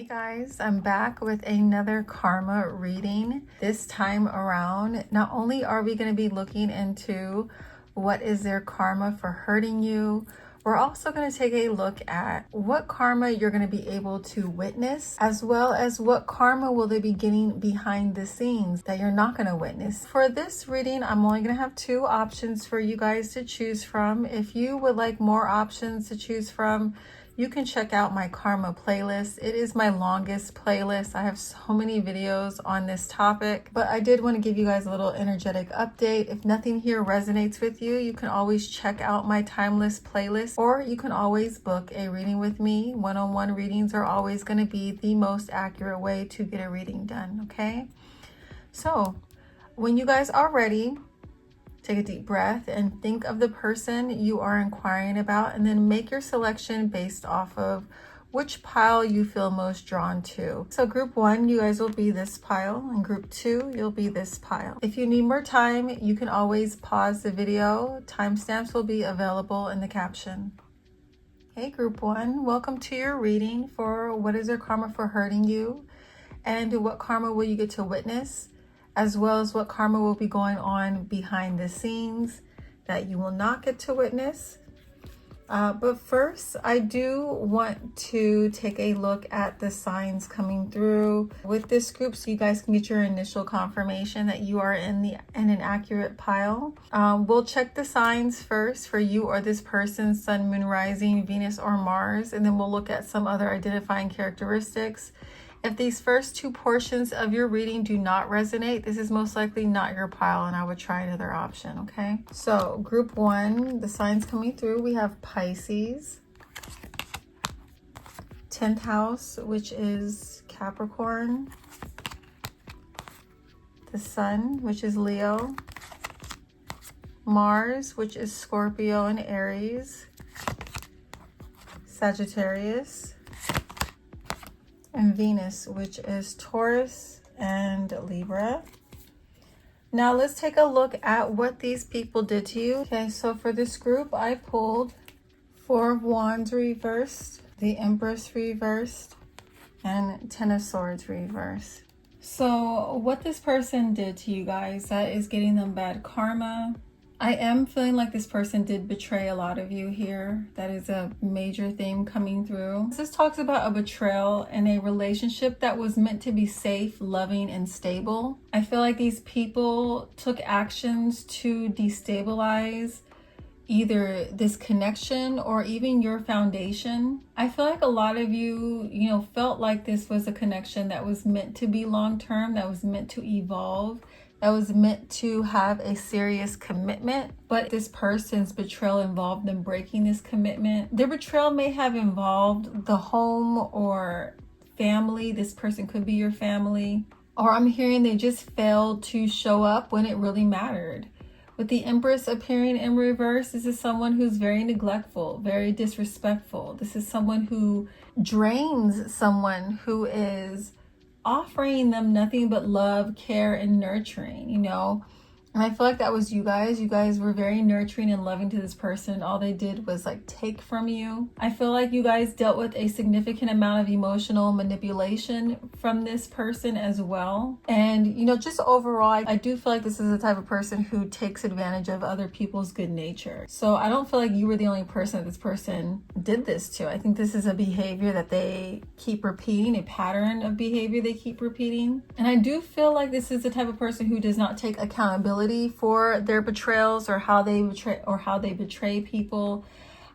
Hey guys, I'm back with another karma reading. This time around, not only are we going to be looking into what is their karma for hurting you, we're also going to take a look at what karma you're going to be able to witness, as well as what karma will they be getting behind the scenes that you're not going to witness. For this reading, I'm only going to have 2 options for you guys to choose from. If you would like more options to choose from, you can check out my karma playlist. It is my longest playlist. I have so many videos on this topic, but I did want to give you guys a little energetic update. If nothing here resonates with you, you can always check out my timeless playlist, or you can always book a reading with me. One-on-one readings are always going to be the most accurate way to get a reading done, okay? So when you guys are ready, take a deep breath and think of the person you are inquiring about, and then make your selection based off of which pile you feel most drawn to. So group 1, you guys will be this pile, and group 2, you'll be this pile. If you need more time, you can always pause the video. Timestamps will be available in the caption. Hey group 1, welcome to your reading for what is their karma for hurting you, and what karma will you get to witness, as well as what karma will be going on behind the scenes that you will not get to witness. But first, I do want to take a look at the signs coming through with this group so you guys can get your initial confirmation that you are in an accurate pile. We'll check the signs first for you or this person: Sun, Moon, Rising, Venus, or Mars, and then we'll look at some other identifying characteristics. If these first 2 portions of your reading do not resonate, this is most likely not your pile, and I would try another option, okay? So group 1, the signs coming through, we have Pisces, 10th house, which is Capricorn, the Sun, which is Leo, Mars, which is Scorpio and Aries, Sagittarius, and Venus, which is Taurus and Libra. Now let's take a look at what these people did to you. Okay, so for this group, I pulled 4 of Wands reversed, the Empress reversed, and 10 of Swords reversed. So what this person did to you guys, that is getting them bad karma. I am feeling like this person did betray a lot of you here. That is a major theme coming through. This talks about a betrayal in a relationship that was meant to be safe, loving, and stable. I feel like these people took actions to destabilize either this connection or even your foundation. I feel like a lot of you, felt like this was a connection that was meant to be long-term, that was meant to evolve, that was meant to have a serious commitment, but this person's betrayal involved them breaking this commitment. Their betrayal may have involved the home or family. This person could be your family. Or I'm hearing they just failed to show up when it really mattered. With the Empress appearing in reverse, this is someone who's very neglectful, very disrespectful. This is someone who drains someone who is offering them nothing but love, care, and nurturing, And I feel like that was you guys. You guys were very nurturing and loving to this person. All they did was take from you. I feel like you guys dealt with a significant amount of emotional manipulation from this person as well. And, just overall, I do feel like this is the type of person who takes advantage of other people's good nature. So I don't feel like you were the only person that this person did this to. I think this is a behavior that they keep repeating, a pattern of behavior they keep repeating. And I do feel like this is the type of person who does not take accountability for their betrayals or how they betray people.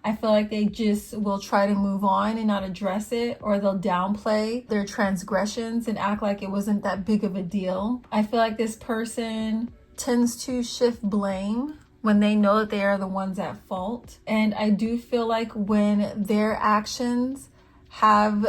I feel like they just will try to move on and not address it, or they'll downplay their transgressions and act like it wasn't that big of a deal. I feel like this person tends to shift blame when they know that they are the ones at fault. And I do feel like when their actions have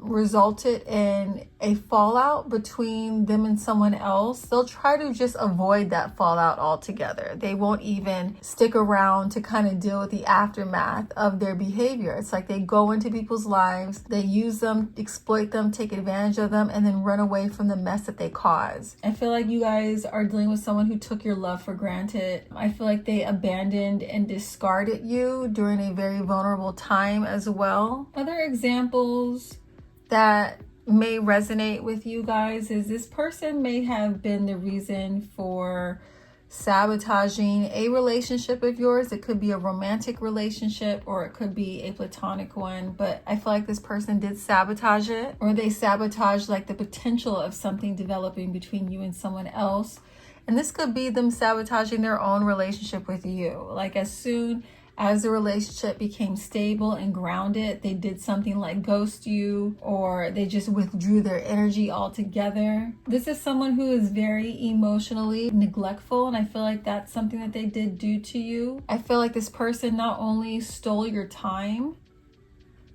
resulted in a fallout between them and someone else, they'll try to just avoid that fallout altogether. They won't even stick around to kind of deal with the aftermath of their behavior. It's like they go into people's lives, they use them, exploit them, take advantage of them, and then run away from the mess that they cause. I feel like you guys are dealing with someone who took your love for granted. I feel like they abandoned and discarded you during a very vulnerable time as well. Other examples that may resonate with you guys is this person may have been the reason for sabotaging a relationship of yours. It could be a romantic relationship or it could be a platonic one, but I feel like this person did sabotage it, or they sabotaged like the potential of something developing between you and someone else. And this could be them sabotaging their own relationship with you. Like as soon as the relationship became stable and grounded, they did something like ghost you, or they just withdrew their energy altogether. This is someone who is very emotionally neglectful, and I feel like that's something that they did do to you. I feel like this person not only stole your time,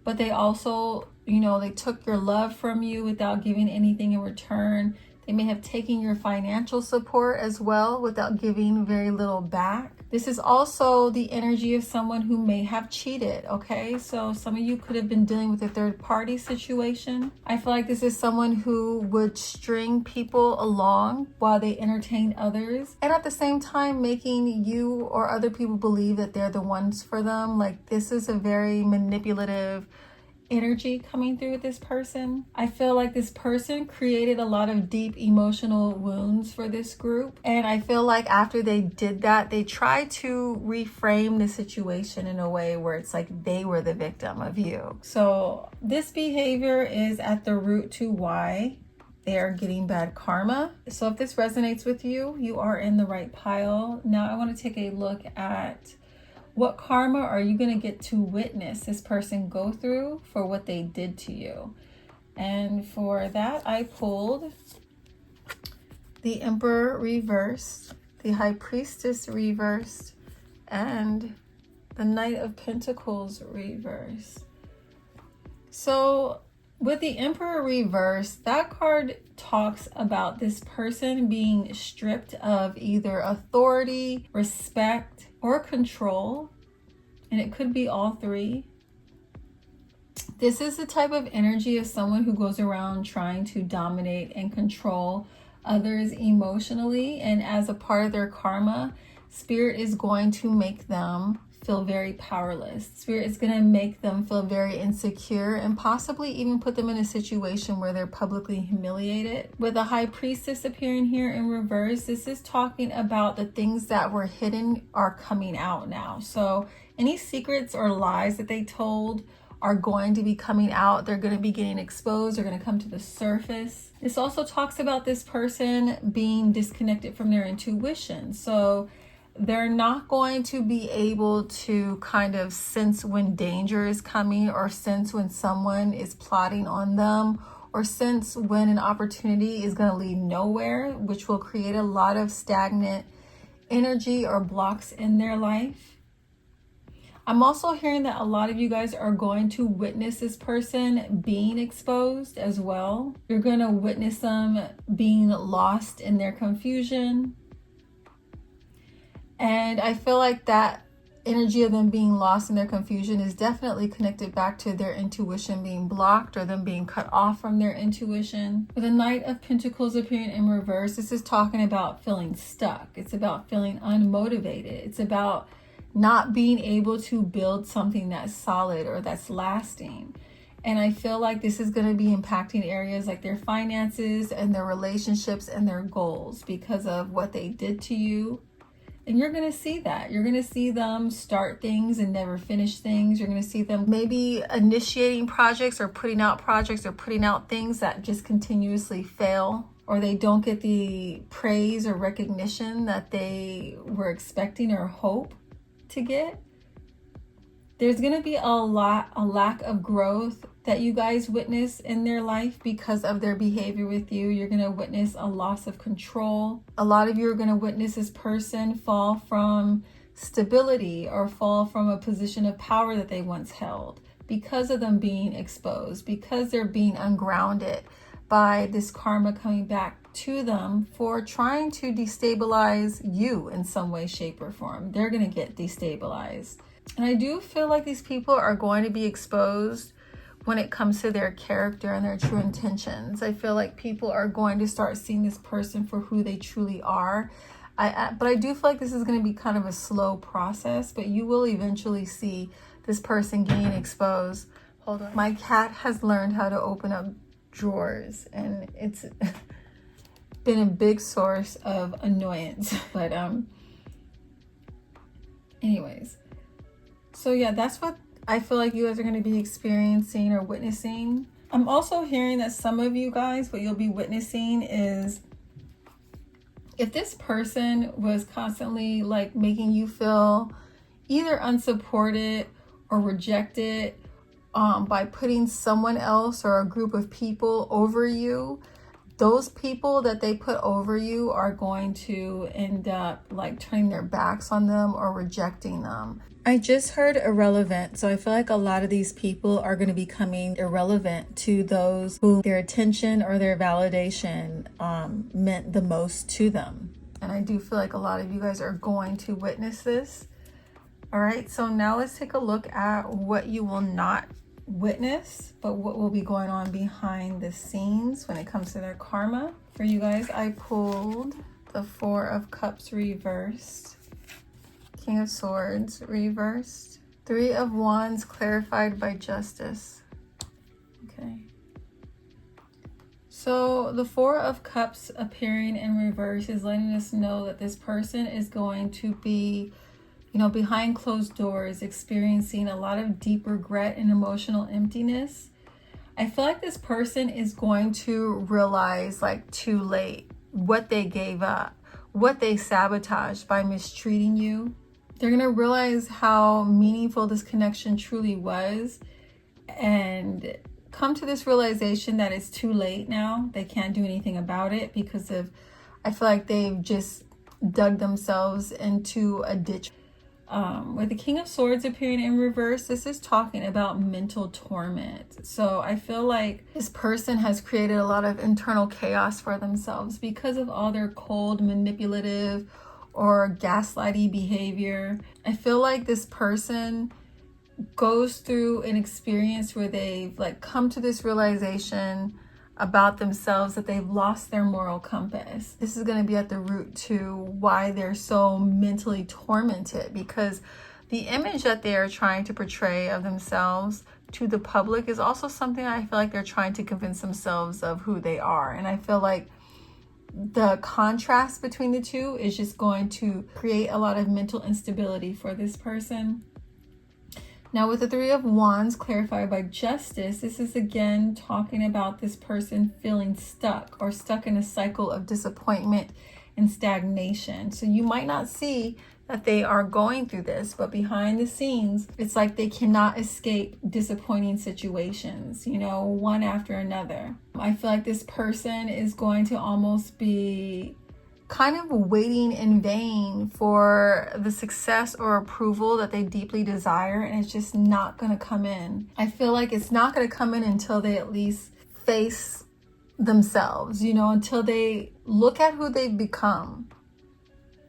but they also, they took your love from you without giving anything in return. They may have taken your financial support as well without giving very little back. This is also the energy of someone who may have cheated, okay? So some of you could have been dealing with a third party situation. I feel like this is someone who would string people along while they entertain others, and at the same time making you or other people believe that they're the ones for them. Like this is a very manipulative energy coming through with this person. I feel like this person created a lot of deep emotional wounds for this group, and I feel like after they did that, they tried to reframe the situation in a way where it's like they were the victim of you. So this behavior is at the root to why they are getting bad karma. So if this resonates with you, you are in the right pile. Now I want to take a look at what karma are you going to get to witness this person go through for what they did to you? And for that, I pulled the Emperor reversed, the High Priestess reversed, and the Knight of Pentacles reversed. So with the Emperor reversed, that card talks about this person being stripped of either authority, respect, or control, and it could be all three. This is the type of energy of someone who goes around trying to dominate and control others emotionally, and as a part of their karma, Spirit is going to make them feel very powerless. Spirit is going to make them feel very insecure and possibly even put them in a situation where they're publicly humiliated. With the High Priestess appearing here in reverse, this is talking about the things that were hidden are coming out now. So any secrets or lies that they told are going to be coming out. They're going to be getting exposed. They're going to come to the surface. This also talks about this person being disconnected from their intuition. So they're not going to be able to kind of sense when danger is coming, or sense when someone is plotting on them, or sense when an opportunity is going to lead nowhere, which will create a lot of stagnant energy or blocks in their life. I'm also hearing that a lot of you guys are going to witness this person being exposed as well. You're going to witness them being lost in their confusion. And I feel like that energy of them being lost in their confusion is definitely connected back to their intuition being blocked, or them being cut off from their intuition. With the Knight of Pentacles appearing in reverse, this is talking about feeling stuck. It's about feeling unmotivated. It's about not being able to build something that's solid or that's lasting. And I feel like this is going to be impacting areas like their finances and their relationships and their goals because of what they did to you. And you're going to see that. You're going to see them start things and never finish things. You're going to see them maybe initiating projects or putting out things that just continuously fail, or they don't get the praise or recognition that they were expecting or hope to get. There's going to be a lack of growth that you guys witness in their life because of their behavior with you. You're going to witness a loss of control. A lot of you are going to witness this person fall from stability or fall from a position of power that they once held because of them being exposed, because they're being ungrounded by this karma coming back to them for trying to destabilize you in some way, shape, or form. They're going to get destabilized. And I do feel like these people are going to be exposed when it comes to their character and their true intentions. I feel like people are going to start seeing this person for who they truly are. But I do feel like this is going to be kind of a slow process, but you will eventually see this person getting exposed. Hold on. My cat has learned how to open up drawers, and it's been a big source of annoyance. But anyways, so yeah, that's what I feel like you guys are going to be experiencing or witnessing. I'm also hearing that some of you guys, what you'll be witnessing is if this person was constantly like making you feel either unsupported or rejected by putting someone else or a group of people over you, those people that they put over you are going to end up like turning their backs on them or rejecting them. I just heard irrelevant, so I feel like a lot of these people are going to be becoming irrelevant to those who their attention or their validation meant the most to them. And I do feel like a lot of you guys are going to witness this. All right, so now let's take a look at what you will not witness, but what will be going on behind the scenes when it comes to their karma. For you guys, I pulled the Four of Cups reversed, King of Swords reversed, Three of Wands clarified by Justice. Okay. So the Four of Cups appearing in reverse is letting us know that this person is going to be, you know, behind closed doors, experiencing a lot of deep regret and emotional emptiness. I feel like this person is going to realize like too late what they gave up, what they sabotaged by mistreating you. They're going to realize how meaningful this connection truly was and come to this realization that it's too late now. They can't do anything about it because of, I feel like they've just dug themselves into a ditch. With the King of Swords appearing in reverse, this is talking about mental torment. So I feel like this person has created a lot of internal chaos for themselves because of all their cold, manipulative, or gaslighty behavior. I feel like this person goes through an experience where they've like come to this realization about themselves that they've lost their moral compass. This is going to be at the root to why they're so mentally tormented, because the image that they are trying to portray of themselves to the public is also something I feel like they're trying to convince themselves of who they are. And I feel like the contrast between the two is just going to create a lot of mental instability for this person. Now with the Three of Wands clarified by Justice, this is again talking about this person feeling stuck or stuck in a cycle of disappointment and stagnation. So you might not see that they are going through this, but behind the scenes, it's like they cannot escape disappointing situations, you know, one after another. I feel like this person is going to almost be kind of waiting in vain for the success or approval that they deeply desire, and it's just not going to come in. I feel like it's not going to come in until they at least face themselves, you know, until they look at who they've become.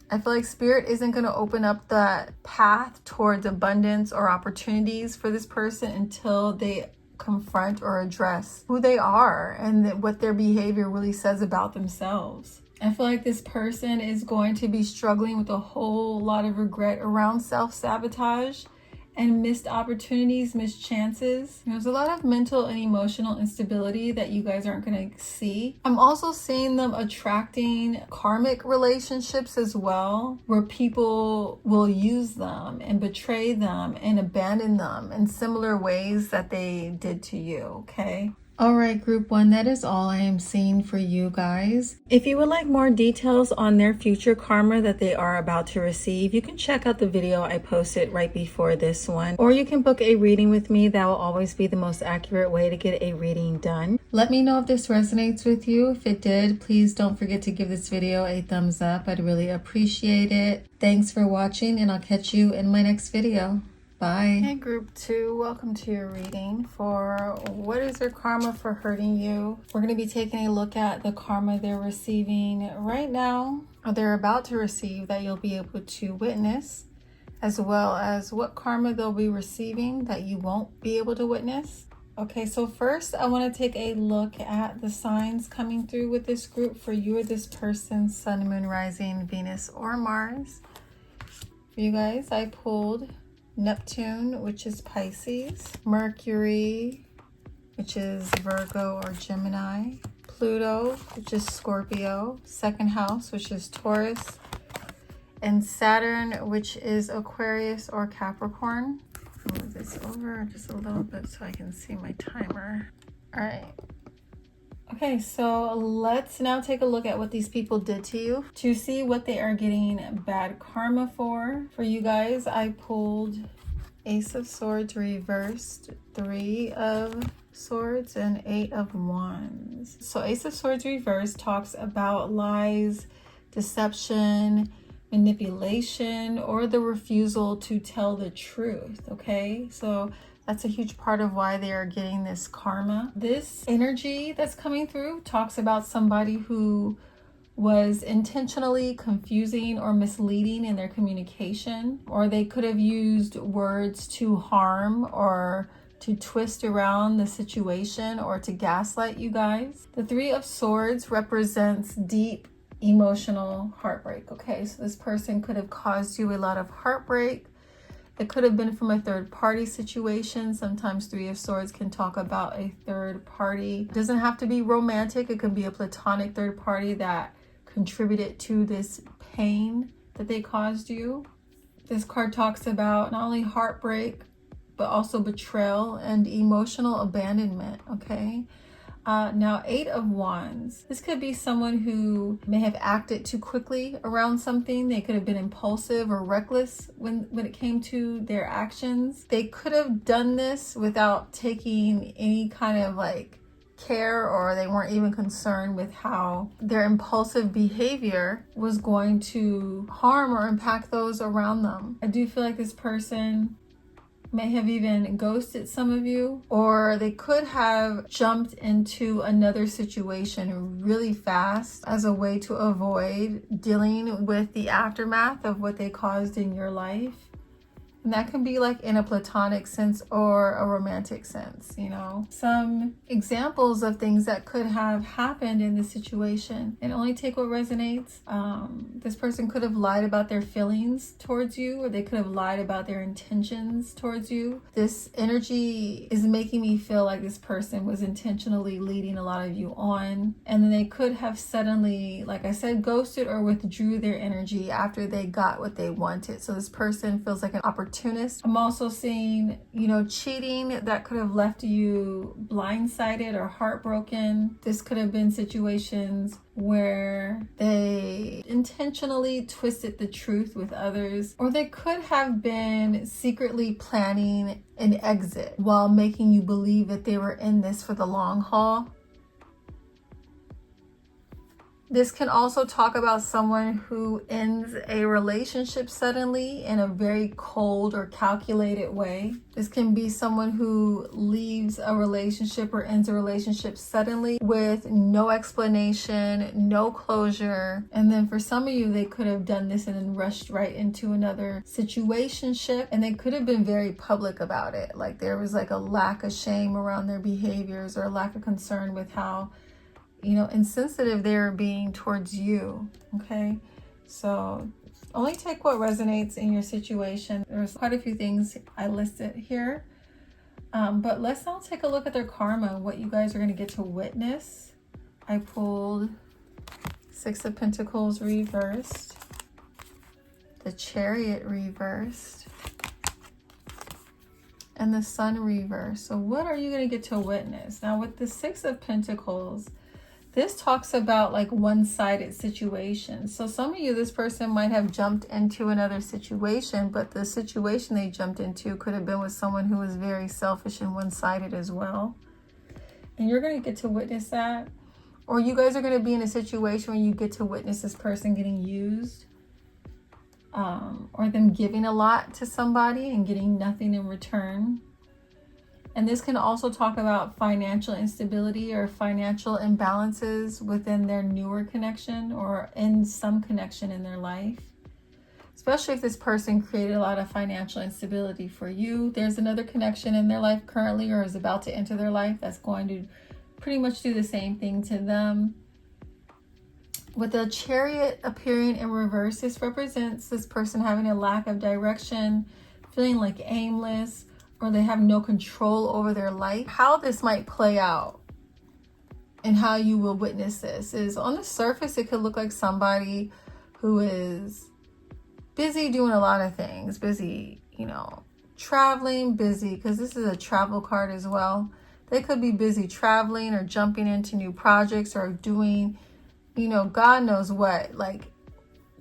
I feel like Spirit isn't going to open up that path towards abundance or opportunities for this person until they confront or address who they are and what their behavior really says about themselves. I feel like this person is going to be struggling with a whole lot of regret around self-sabotage and missed opportunities, missed chances. There's a lot of mental and emotional instability that you guys aren't going to see. I'm also seeing them attracting karmic relationships as well, where people will use them and betray them and abandon them in similar ways that they did to you, okay? All right, group one, that is all I am seeing for you guys. If you would like more details on their future karma that they are about to receive, you can check out the video I posted right before this one, or you can book a reading with me. That will always be the most accurate way to get a reading done. Let me know if this resonates with you. If it did, please don't forget to give this video a thumbs up. I'd really appreciate it. Thanks for watching, and I'll catch you in my next video. Bye. Hey group two, welcome to your reading for what is your karma for hurting you. We're going to be taking a look at the karma they're receiving right now, or they're about to receive, that you'll be able to witness, as well as what karma they'll be receiving that you won't be able to witness. Okay, so first I want to take a look at the signs coming through with this group for you or this person, Sun, Moon, Rising, Venus, or Mars. For you guys, I pulled Neptune, which is Pisces. Mercury, which is Virgo or Gemini. Pluto, which is Scorpio. Second house, which is Taurus. And Saturn, which is Aquarius or Capricorn. Move this over just a little bit so I can see my timer. All right. Okay, so let's now take a look at what these people did to you to see what they are getting bad karma for. For you guys, I pulled Ace of Swords reversed, 3 of Swords, and 8 of Wands. So Ace of Swords reversed talks about lies, deception, manipulation, or the refusal to tell the truth. Okay, so that's a huge part of why they are getting this karma. This energy that's coming through talks about somebody who was intentionally confusing or misleading in their communication, or they could have used words to harm or to twist around the situation or to gaslight you guys. The 3 of Swords represents deep emotional heartbreak. Okay, so this person could have caused you a lot of heartbreak. It could have been from a third party situation. Sometimes 3 of Swords can talk about a third party. It doesn't have to be romantic. It could be a platonic third party that contributed to this pain that they caused you. This card talks about not only heartbreak, but also betrayal and emotional abandonment. Okay. Now, 8 of Wands. This could be someone who may have acted too quickly around something. They could have been impulsive or reckless when it came to their actions. They could have done this without taking any kind of like care, or they weren't even concerned with how their impulsive behavior was going to harm or impact those around them. I do feel like this person may have even ghosted some of you, or they could have jumped into another situation really fast as a way to avoid dealing with the aftermath of what they caused in your life. And that can be like in a platonic sense or a romantic sense, you know. Some examples of things that could have happened in this situation, and only take what resonates. This person could have lied about their feelings towards you, or they could have lied about their intentions towards you. This energy is making me feel like this person was intentionally leading a lot of you on, and then they could have suddenly, like I said, ghosted or withdrew their energy after they got what they wanted. So this person feels like an opportunist. I'm also seeing, you know, cheating that could have left you blindsided or heartbroken. This could have been situations where they intentionally twisted the truth with others, or they could have been secretly planning an exit while making you believe that they were in this for the long haul. This can also talk about someone who ends a relationship suddenly in a very cold or calculated way. This can be someone who leaves a relationship or ends a relationship suddenly with no explanation, no closure. And then for some of you, they could have done this and then rushed right into another situationship, and they could have been very public about it. Like there was like a lack of shame around their behaviors, or a lack of concern with how, you know, insensitive they're being towards you. Okay, so only take what resonates in your situation. There's quite a few things I listed here, but let's now take a look at their karma, what you guys are going to get to witness. I pulled 6 of Pentacles reversed, the Chariot reversed, and the Sun reversed. So what are you going to get to witness? Now with the 6 of Pentacles, this talks about like one-sided situations. So some of you, this person might have jumped into another situation, but the situation they jumped into could have been with someone who was very selfish and one-sided as well. And you're going to get to witness that. Or you guys are going to be in a situation where you get to witness this person getting used, or them giving a lot to somebody and getting nothing in return. And this can also talk about financial instability or financial imbalances within their newer connection or in some connection in their life. Especially if this person created a lot of financial instability for you. There's another connection in their life currently, or is about to enter their life, that's going to pretty much do the same thing to them. With the Chariot appearing in reverse, this represents this person having a lack of direction, feeling like aimless, or they have no control over their life. How this might play out and how you will witness this is, on the surface, it could look like somebody who is busy doing a lot of things, busy, traveling, busy, because this is a travel card as well. They could be busy traveling or jumping into new projects or doing, God knows what, like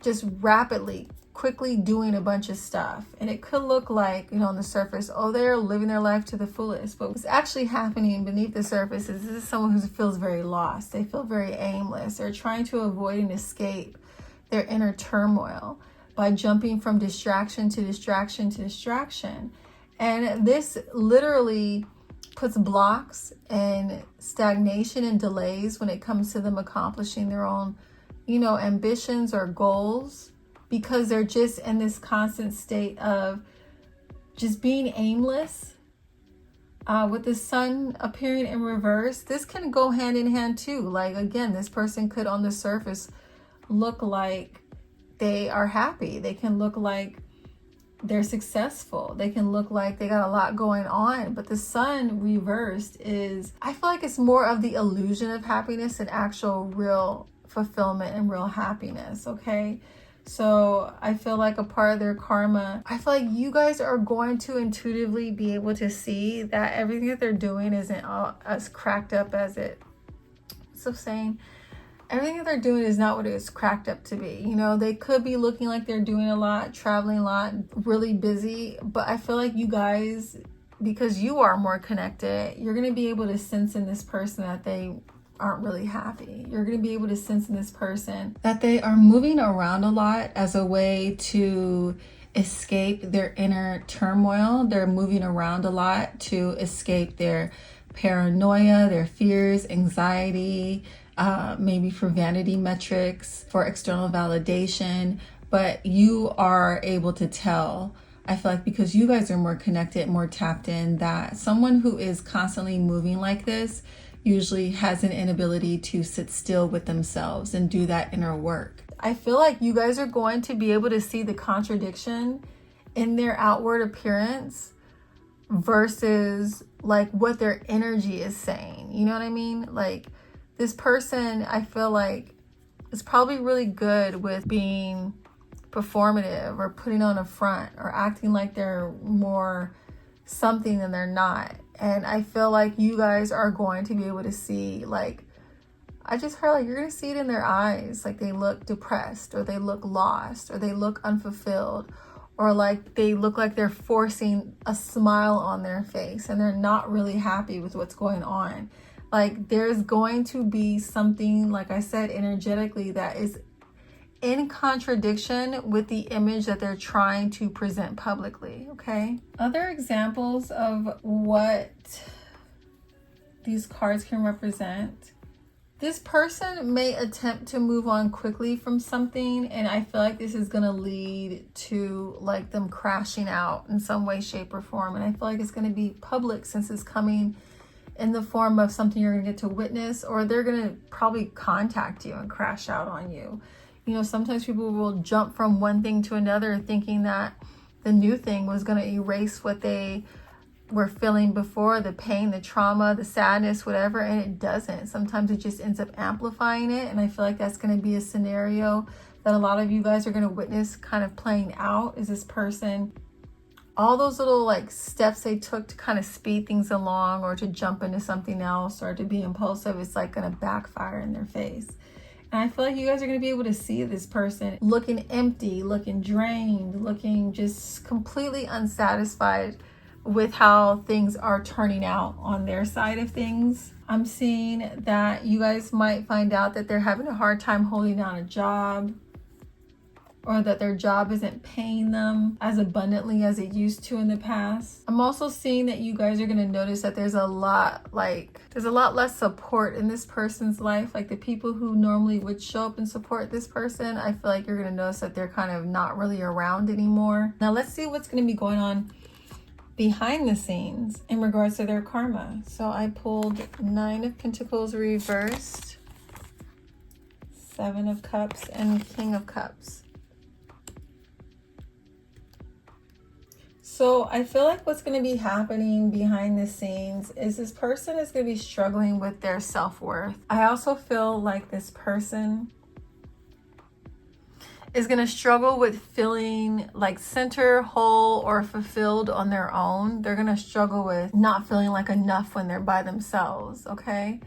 just rapidly, quickly doing a bunch of stuff. And it could look like, on the surface, oh, they're living their life to the fullest. But what's actually happening beneath the surface is this is someone who feels very lost. They feel very aimless. They're trying to avoid and escape their inner turmoil by jumping from distraction to distraction to distraction. And this literally puts blocks and stagnation and delays when it comes to them accomplishing their own, ambitions or goals, because they're just in this constant state of just being aimless. With the sun appearing in reverse, this can go hand in hand too. Like, again, this person could on the surface look like they are happy. They can look like they're successful. They can look like they got a lot going on. But the sun reversed is, I feel like it's more of the illusion of happiness than actual real fulfillment and real happiness, okay? So I feel like a part of their karma, I feel like you guys are going to intuitively be able to see that everything that they're doing isn't all as cracked up as it. So saying, everything that they're doing is not what it's cracked up to be. They could be looking like they're doing a lot, traveling a lot, really busy. But I feel like you guys, because you are more connected, you're going to be able to sense in this person that they aren't really happy. You're going to be able to sense in this person that they are moving around a lot as a way to escape their inner turmoil. They're moving around a lot to escape their paranoia, their fears, anxiety, maybe for vanity metrics, for external validation. But you are able to tell, I feel like, because you guys are more connected, more tapped in, that someone who is constantly moving like this usually has an inability to sit still with themselves and do that inner work. I feel like you guys are going to be able to see the contradiction in their outward appearance versus like what their energy is saying. You know what I mean? Like, this person, I feel like, is probably really good with being performative or putting on a front or acting like they're more something than they're not. And I feel like you guys are going to be able to see, like, I just heard like you're going to see it in their eyes. Like, they look depressed, or they look lost, or they look unfulfilled, or like they look like they're forcing a smile on their face and they're not really happy with what's going on. Like, there's going to be something, like I said, energetically that is in contradiction with the image that they're trying to present publicly, okay? Other examples of what these cards can represent. This person may attempt to move on quickly from something, and I feel like this is going to lead to like them crashing out in some way, shape, or form. And I feel like it's going to be public, since it's coming in the form of something you're going to get to witness, or they're going to probably contact you and crash out on you. Sometimes people will jump from one thing to another thinking that the new thing was going to erase what they were feeling before, the pain, the trauma, the sadness, whatever, and it doesn't. Sometimes it just ends up amplifying it, and I feel like that's going to be a scenario that a lot of you guys are going to witness kind of playing out. Is this person, all those little like steps they took to kind of speed things along or to jump into something else or to be impulsive, it's like going to backfire in their face. And I feel like you guys are going to be able to see this person looking empty, looking drained, looking just completely unsatisfied with how things are turning out on their side of things. I'm seeing that you guys might find out that they're having a hard time holding down a job, or that their job isn't paying them as abundantly as it used to in the past. I'm also seeing that you guys are going to notice that there's a lot less support in this person's life. Like, the people who normally would show up and support this person, I feel like you're going to notice that they're kind of not really around anymore. Now let's see what's going to be going on behind the scenes in regards to their karma. So I pulled 9 of Pentacles reversed, 7 of Cups, and King of Cups. So I feel like what's going to be happening behind the scenes is this person is going to be struggling with their self-worth. I also feel like this person is going to struggle with feeling like centered, whole, or fulfilled on their own. They're going to struggle with not feeling like enough when they're by themselves, okay?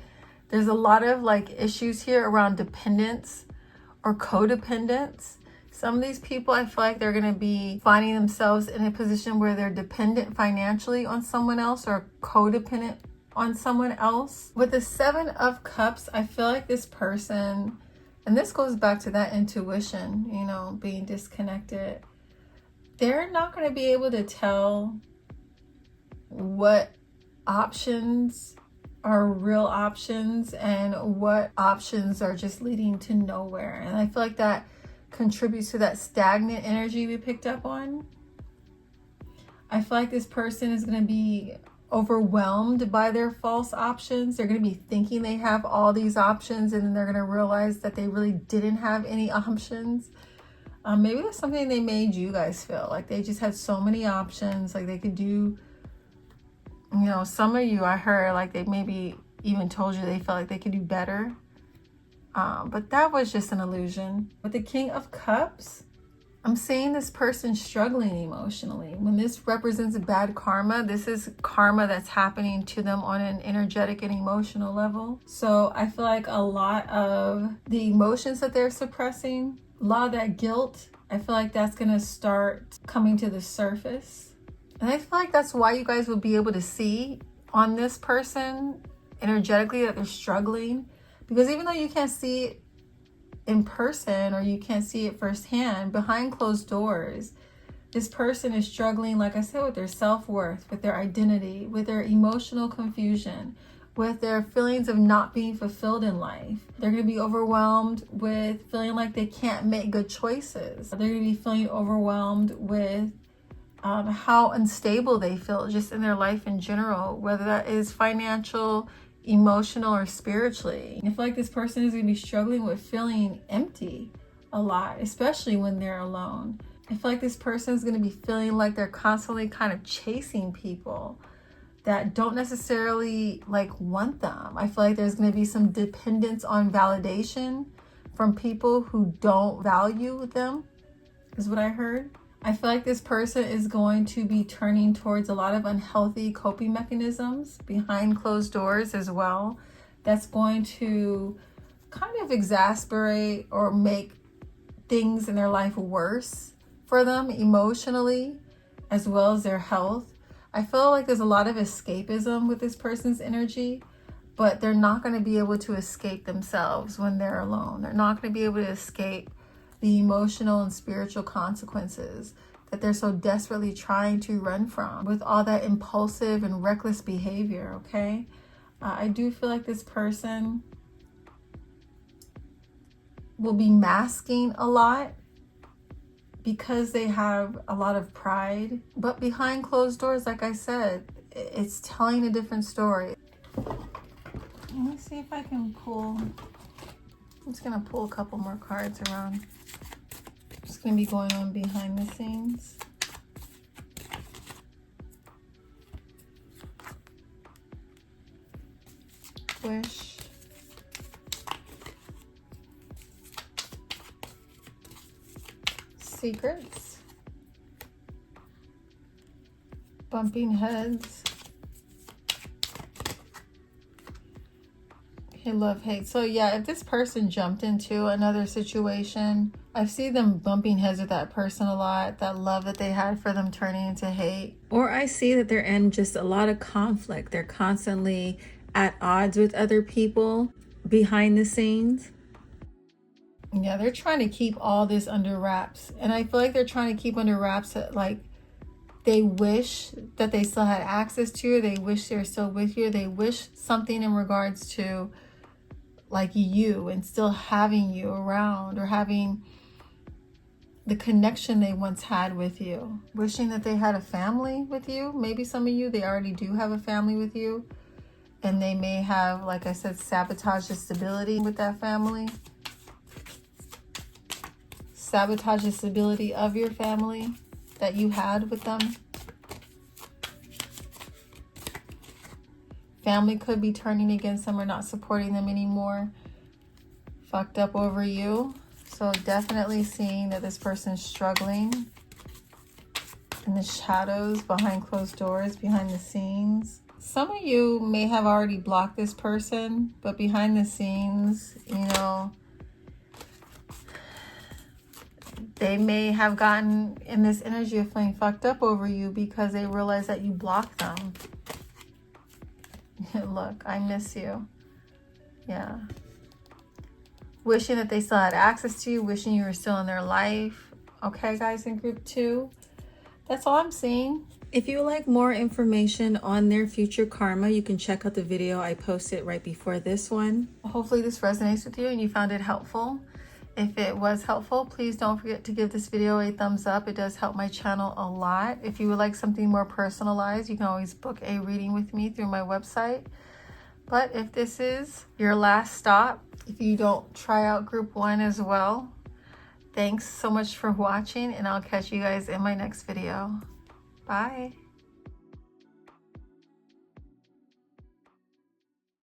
There's a lot of like issues here around dependence or codependence. Some of these people, I feel like they're going to be finding themselves in a position where they're dependent financially on someone else or codependent on someone else. With the 7 of Cups, I feel like this person, and this goes back to that intuition, you know, being disconnected. They're not going to be able to tell what options are real options and what options are just leading to nowhere. And I feel like that contributes to that stagnant energy we picked up on. I feel like this person is going to be overwhelmed by their false options. They're going to be thinking they have all these options, and then they're going to realize that they really didn't have any options. Maybe that's something they made you guys feel like they just had so many options, like they could do, you know, some of you I heard like they maybe even told you they felt like they could do better. But that was just an illusion. With the King of Cups, I'm seeing this person struggling emotionally. When this represents a bad karma, this is karma that's happening to them on an energetic and emotional level. So I feel like a lot of the emotions that they're suppressing, a lot of that guilt, I feel like that's going to start coming to the surface. And I feel like that's why you guys will be able to see on this person energetically that they're struggling. Because even though you can't see it in person or you can't see it firsthand, behind closed doors, this person is struggling, like I said, with their self-worth, with their identity, with their emotional confusion, with their feelings of not being fulfilled in life. They're going to be overwhelmed with feeling like they can't make good choices. They're going to be feeling overwhelmed with how unstable they feel just in their life in general, whether that is financial, emotional, or spiritually. I feel like this person is going to be struggling with feeling empty a lot, especially when they're alone. I feel like this person is going to be feeling like they're constantly kind of chasing people that don't necessarily like want them. I feel like there's going to be some dependence on validation from people who don't value them, is what I heard. I feel like this person is going to be turning towards a lot of unhealthy coping mechanisms behind closed doors as well. That's going to kind of exasperate or make things in their life worse for them emotionally, as well as their health. I feel like there's a lot of escapism with this person's energy, but they're not going to be able to escape themselves when they're alone. They're not going to be able to escape the emotional and spiritual consequences that they're so desperately trying to run from with all that impulsive and reckless behavior, okay? I do feel like this person will be masking a lot because they have a lot of pride. But behind closed doors, like I said, it's telling a different story. Let me see if I can pull. I'm just going to pull a couple more cards around. What's going to be going on behind the scenes. Wish. Secrets. Bumping heads. Okay, love, hate. So yeah, if this person jumped into another situation, I see them bumping heads with that person a lot. That love that they had for them turning into hate. Or I see that they're in just a lot of conflict. They're constantly at odds with other people behind the scenes. Yeah, they're trying to keep all this under wraps. And I feel like they're trying to keep under wraps that, like, they wish that they still had access to you. They wish they're still with you. They wish something in regards to, like, you and still having you around or having the connection they once had with you. Wishing that they had a family with you. Maybe some of you, they already do have a family with you. And they may have, like I said, sabotaged the stability with that family. Sabotage the stability of your family that you had with them. family could be turning against them or not supporting them anymore. Fucked up over you. So definitely seeing that this person's struggling in the shadows, behind closed doors, behind the scenes. Some of you may have already blocked this person, but behind the scenes, you know, they may have gotten in this energy of feeling fucked up over you because they realize that you blocked them. Look, I miss you. Yeah. Wishing that they still had access to you, wishing you were still in their life. Okay, guys, in group 2. That's all I'm seeing. If you would like more information on their future karma, you can check out the video I posted right before this one. Hopefully this resonates with you and you found it helpful. If it was helpful, please don't forget to give this video a thumbs up. It does help my channel a lot. If you would like something more personalized, you can always book a reading with me through my website. But if this is your last stop, if you don't try out group 1 as well, thanks so much for watching, and I'll catch you guys in my next video. Bye.